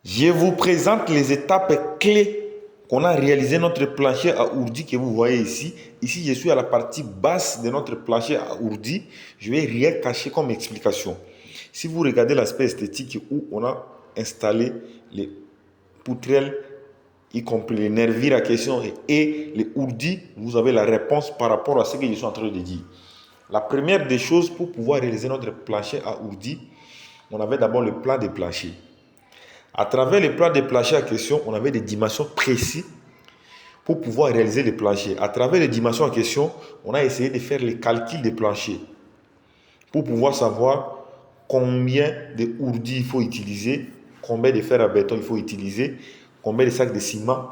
Je vous présente les étapes clés qu'on a réalisé notre plancher à ourdi que vous voyez ici. Ici, je suis à la partie basse de notre plancher à ourdi. Je vais rien cacher comme explication. Si vous regardez l'aspect esthétique où on a installé les poutrelles, y compris les nervures à question et les ourdis, vous avez la réponse par rapport à ce que je suis en train de dire. La première des choses pour pouvoir réaliser notre plancher à ourdi, on avait d'abord le plan de plancher. À travers le plan de plancher à question, on avait des dimensions précises pour pouvoir réaliser les planchers. À travers les dimensions en question, on a essayé de faire les calculs des planchers pour pouvoir savoir combien de ourdis il faut utiliser, combien de fer à béton il faut utiliser, combien de sacs de ciment,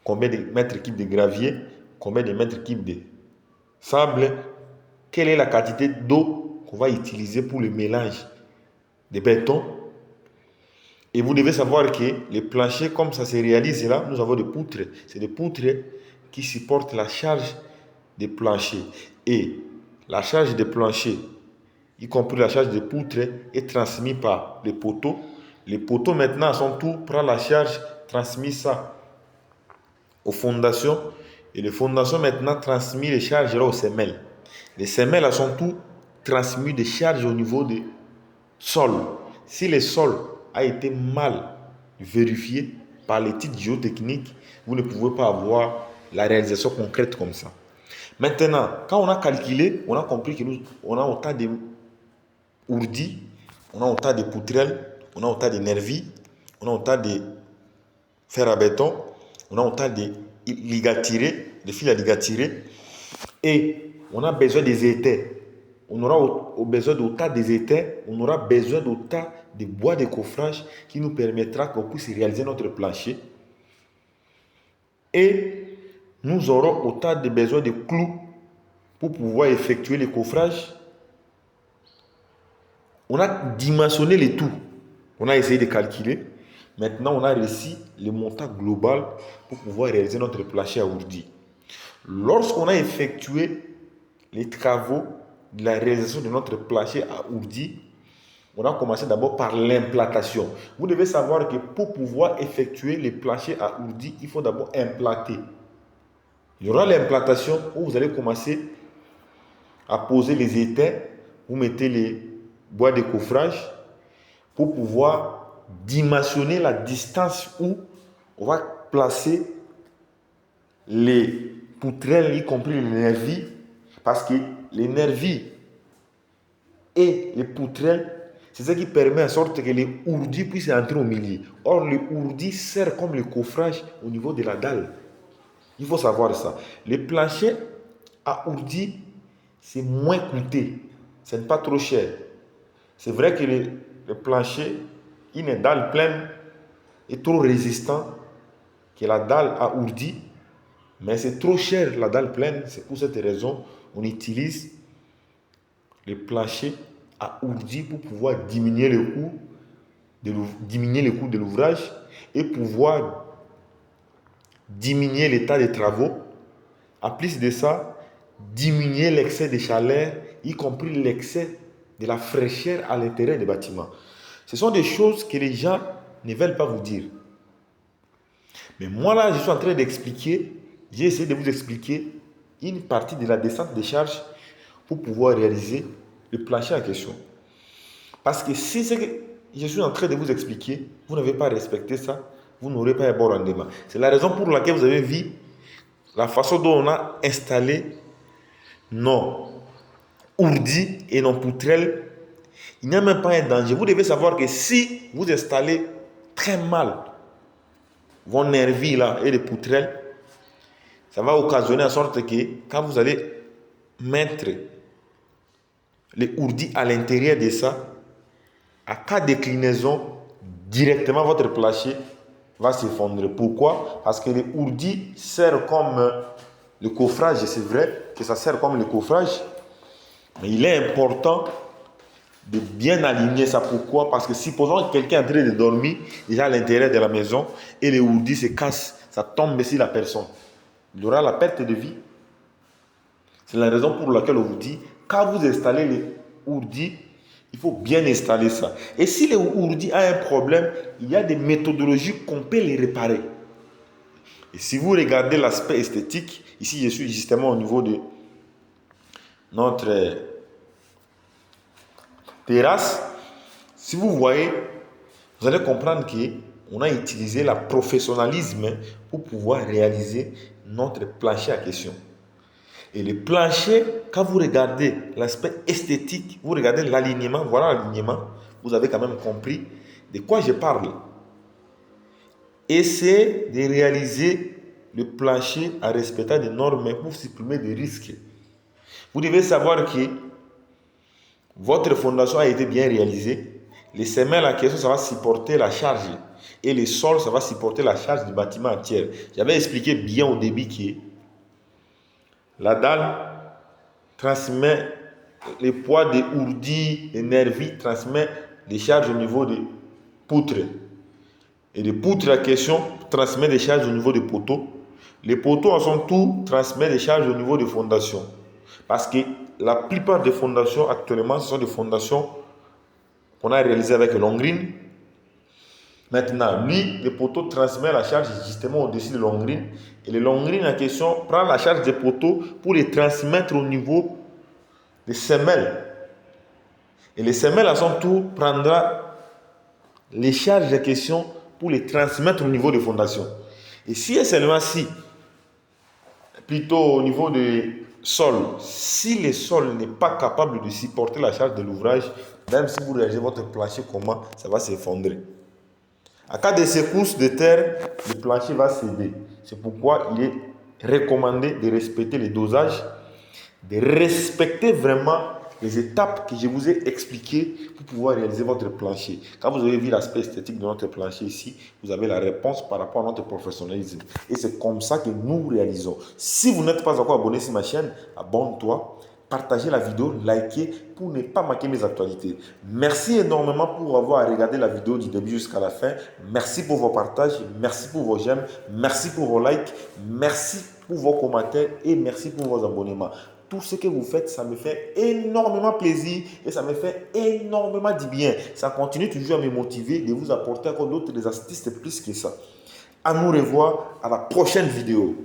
combien de mètres cubes de gravier, combien de mètres cubes de sable, quelle est la quantité d'eau qu'on va utiliser pour le mélange de béton. Et vous devez savoir que les planchers, comme ça se réalise là, nous avons des poutres. C'est des poutres qui supportent la charge des planchers. Et la charge des planchers, y compris la charge des poutres, est transmise par les poteaux. Les poteaux maintenant à son tour prennent la charge, transmis ça aux fondations. Et les fondations maintenant transmettent les charges là aux semelles. Les semelles à son tour transmettent des charges au niveau des sols. Si le sol a été mal vérifié par l'étude géotechnique, vous ne pouvez pas avoir la réalisation concrète comme ça. Maintenant, quand on a calculé, on a compris que on a autant de ourdis, on a autant de poutrelles, on a autant de nervis, on a autant de fer à béton, on a autant de ligaturés, de fils à ligaturer, et on a besoin des étais. On aura besoin d'autant des étais, on aura besoin d'autant de bois de coffrage qui nous permettra qu'on puisse réaliser notre plancher. Et nous aurons autant de besoin de clous pour pouvoir effectuer le coffrage. On a dimensionné le tout. On a essayé de calculer. Maintenant, on a réussi le montant global pour pouvoir réaliser notre plancher à ourdi. Lorsqu'on a effectué les travaux de la réalisation de notre plancher à ourdi, on a commencé d'abord par l'implantation. Vous devez savoir que pour pouvoir effectuer les planchers à ourdi, il faut d'abord implanter. Il y aura l'implantation où vous allez commencer à poser les étais, vous mettez les bois de coffrage pour pouvoir dimensionner la distance où on va placer les poutrelles, y compris les nervis, parce que les nervis et les poutrelles, c'est ce qui permet en sorte que les ourdis puissent entrer au milieu. Or, le ourdi sert comme le coffrage au niveau de la dalle. Il faut savoir ça. Les planchers à ourdi, c'est moins coûteux. Ce n'est pas trop cher. C'est vrai que le plancher, une dalle pleine, est trop résistant que la dalle à ourdi. Mais c'est trop cher la dalle pleine. C'est pour cette raison on utilise le plancher à ourdi pour pouvoir diminuer le coût de l'ouvrage et pouvoir diminuer l'état des travaux. En plus de ça, diminuer l'excès de chaleur, y compris l'excès de la fraîcheur à l'intérieur des bâtiments. Ce sont des choses que les gens ne veulent pas vous dire. Mais moi là, je suis en train d'expliquer, j'ai essayé de vous expliquer une partie de la descente des charges pour pouvoir réaliser le plancher en question. Parce que si ce que je suis en train de vous expliquer, vous n'avez pas respecté ça, vous n'aurez pas un bon rendement. C'est la raison pour laquelle vous avez vu la façon dont on a installé nos ourdis et nos poutrelles. Il n'y a même pas un danger. Vous devez savoir que si vous installez très mal vos nervis là et les poutrelles, ça va occasionner en sorte que quand vous allez mettre les ourdis à l'intérieur de ça, à cas déclinaison, directement votre plancher va s'effondrer. Pourquoi? Parce que les ourdis servent comme le coffrage. C'est vrai que ça sert comme le coffrage, mais il est important de bien aligner ça. Pourquoi? Parce que supposons que quelqu'un est en train de dormir déjà à l'intérieur de la maison et les ourdis se cassent, ça tombe sur la personne. Il y aura la perte de vie. C'est la raison pour laquelle on vous dit, quand vous installez les ourdis, Il faut bien installer ça. Et si le ourdi a un problème, il y a des méthodologies qu'on peut les réparer. Et si vous regardez l'aspect esthétique, ici je suis justement au niveau de notre terrasse. Si vous voyez, vous allez comprendre qu'on a utilisé le professionnalisme pour pouvoir réaliser notre plancher à question. Et le plancher, quand vous regardez l'aspect esthétique, vous regardez l'alignement, voilà l'alignement, vous avez quand même compris de quoi je parle. Essayez de réaliser le plancher en respectant des normes pour supprimer des risques. Vous devez savoir que votre fondation a été bien réalisée. Les semelles en question, ça va supporter la charge. Et le sol, ça va supporter la charge du bâtiment entier. J'avais expliqué bien au début que la dalle transmet le poids des ourdis, des nervis, transmet des charges au niveau des poutres. Et les poutres en question transmet des charges au niveau des poteaux. Les poteaux en son tour transmettent des charges au niveau des fondations. Parce que la plupart des fondations actuellement, ce sont des fondations qu'on a réalisées avec le Longrine. Maintenant, lui, le poteau transmet la charge justement au-dessus de Longrine. Et le Longrine en question prend la charge des poteaux pour les transmettre au niveau des semelles. Et les semelles à son tour prendra les charges en question pour les transmettre au niveau des fondations. Et si et seulement si, plutôt au niveau du sol, si le sol n'est pas capable de supporter la charge de l'ouvrage, même si vous réalisez votre plancher comment, ça va s'effondrer. En cas de secousse de terre, le plancher va céder. C'est pourquoi il est recommandé de respecter les dosages, de respecter vraiment les étapes que je vous ai expliquées pour pouvoir réaliser votre plancher. Quand vous avez vu l'aspect esthétique de notre plancher ici, vous avez la réponse par rapport à notre professionnalisme. Et c'est comme ça que nous réalisons. Si vous n'êtes pas encore abonné sur ma chaîne, abonne-toi, partagez la vidéo, likez pour ne pas manquer mes actualités. Merci énormément pour avoir regardé la vidéo du début jusqu'à la fin. Merci pour vos partages, merci pour vos j'aime, merci pour vos likes, merci pour vos commentaires et merci pour vos abonnements. Tout ce que vous faites, ça me fait énormément plaisir et ça me fait énormément du bien. Ça continue toujours à me motiver de vous apporter encore d'autres astuces plus que ça. À nous revoir à la prochaine vidéo.